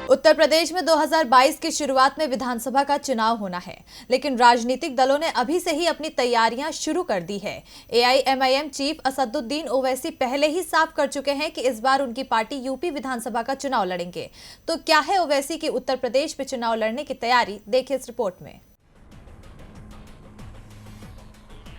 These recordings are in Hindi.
उत्तर प्रदेश में 2022 की शुरुआत में विधानसभा का चुनाव होना है, लेकिन राजनीतिक दलों ने अभी से ही अपनी तैयारियां शुरू कर दी है। एआईएमआईएम चीफ असदुद्दीन ओवैसी पहले ही साफ कर चुके हैं कि इस बार उनकी पार्टी यूपी विधानसभा का चुनाव लड़ेंगे। तो क्या है ओवैसी की उत्तर प्रदेश में चुनाव लड़ने की तैयारी, देखिए इस रिपोर्ट में।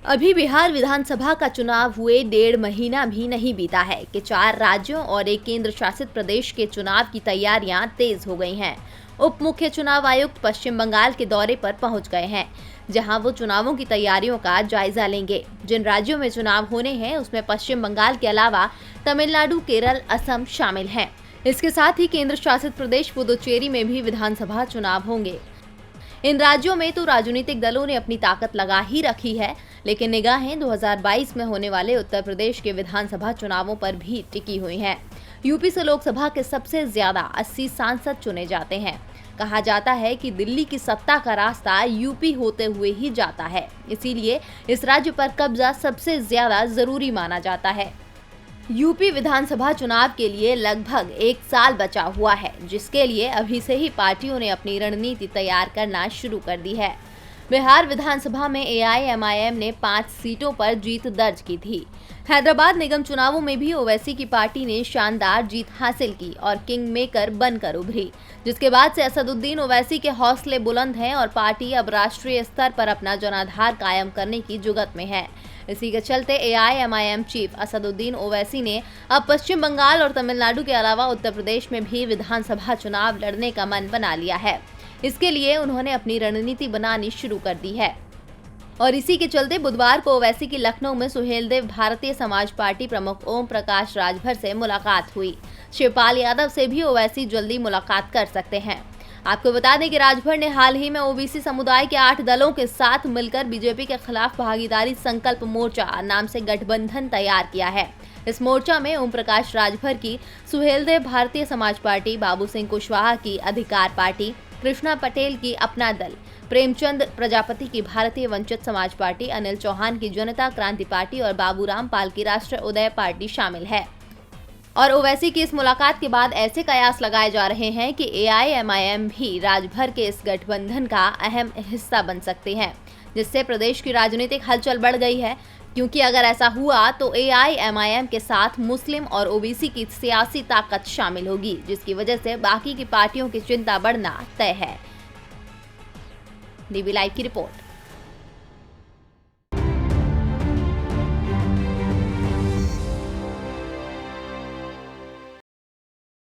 अभी बिहार विधानसभा का चुनाव हुए 1.5 महीना भी नहीं बीता है कि 4 राज्यों और एक केंद्र शासित प्रदेश के चुनाव की तैयारियां तेज हो गई हैं। उप मुख्य चुनाव आयुक्त पश्चिम बंगाल के दौरे पर पहुंच गए हैं, जहां वो चुनावों की तैयारियों का जायजा लेंगे। जिन राज्यों में चुनाव होने हैं उसमें पश्चिम बंगाल के अलावा तमिलनाडु, केरल, असम शामिल हैं। इसके साथ ही केंद्र शासित प्रदेश पुदुचेरी में भी विधानसभा चुनाव होंगे। इन राज्यों में तो राजनीतिक दलों ने अपनी ताकत लगा ही रखी है, लेकिन निगाहें 2022 में होने वाले उत्तर प्रदेश के विधानसभा चुनावों पर भी टिकी हुई हैं। यूपी से लोकसभा के सबसे ज्यादा 80 सांसद चुने जाते हैं। कहा जाता है कि दिल्ली की सत्ता का रास्ता यूपी होते हुए ही जाता है, इसीलिए इस राज्य पर कब्जा सबसे ज्यादा जरूरी माना जाता है। यूपी विधानसभा चुनाव के लिए लगभग 1 साल बचा हुआ है, जिसके लिए अभी से ही पार्टियों ने अपनी रणनीति तैयार करना शुरू कर दी है। बिहार विधानसभा में एआईएमआईएम ने 5 सीटों पर जीत दर्ज की थी। हैदराबाद निगम चुनावों में भी ओवैसी की पार्टी ने शानदार जीत हासिल की और किंग मेकर बनकर उभरी, जिसके बाद से असदुद्दीन ओवैसी के हौसले बुलंद हैं और पार्टी अब राष्ट्रीय स्तर पर अपना जनाधार कायम करने की जुगत में है। इसी के चलते एआईएमआईएम चीफ असदुद्दीन ओवैसी ने अब पश्चिम बंगाल और तमिलनाडु के अलावा उत्तर प्रदेश में भी विधानसभा चुनाव लड़ने का मन बना लिया है। इसके लिए उन्होंने अपनी रणनीति बनानी शुरू कर दी है और इसी के चलते बुधवार को ओवैसी की लखनऊ में सुहेलदेव भारतीय समाज पार्टी प्रमुख ओम प्रकाश राजभर से मुलाकात हुई। शिवपाल यादव से भी ओवैसी जल्दी मुलाकात कर सकते हैं। आपको बता दें कि राजभर ने हाल ही में ओबीसी समुदाय के 8 दलों के साथ मिलकर बीजेपी के खिलाफ भागीदारी संकल्प मोर्चा नाम से गठबंधन तैयार किया है। इस मोर्चा में ओम प्रकाश राजभर की सुहेलदेव भारतीय समाज पार्टी, बाबू सिंह कुशवाहा की अधिकार पार्टी, कृष्णा पटेल की अपना दल, प्रेमचंद प्रजापति की भारतीय वंचित समाज पार्टी, अनिल चौहान की जनता क्रांति पार्टी और बाबूराम पाल की राष्ट्र उदय पार्टी शामिल है। और ओवैसी की इस मुलाकात के बाद ऐसे कयास लगाए जा रहे हैं कि एआईएमआईएम भी राजभर के इस गठबंधन का अहम हिस्सा बन सकते हैं, जिससे प्रदेश की राजनीतिक हलचल बढ़ गई है। क्योंकि अगर ऐसा हुआ तो एआईएमआईएम के साथ मुस्लिम और ओबीसी की सियासी ताकत शामिल होगी, जिसकी वजह से बाकी की पार्टियों की चिंता बढ़ना तय है। डीबी लाइव की रिपोर्ट।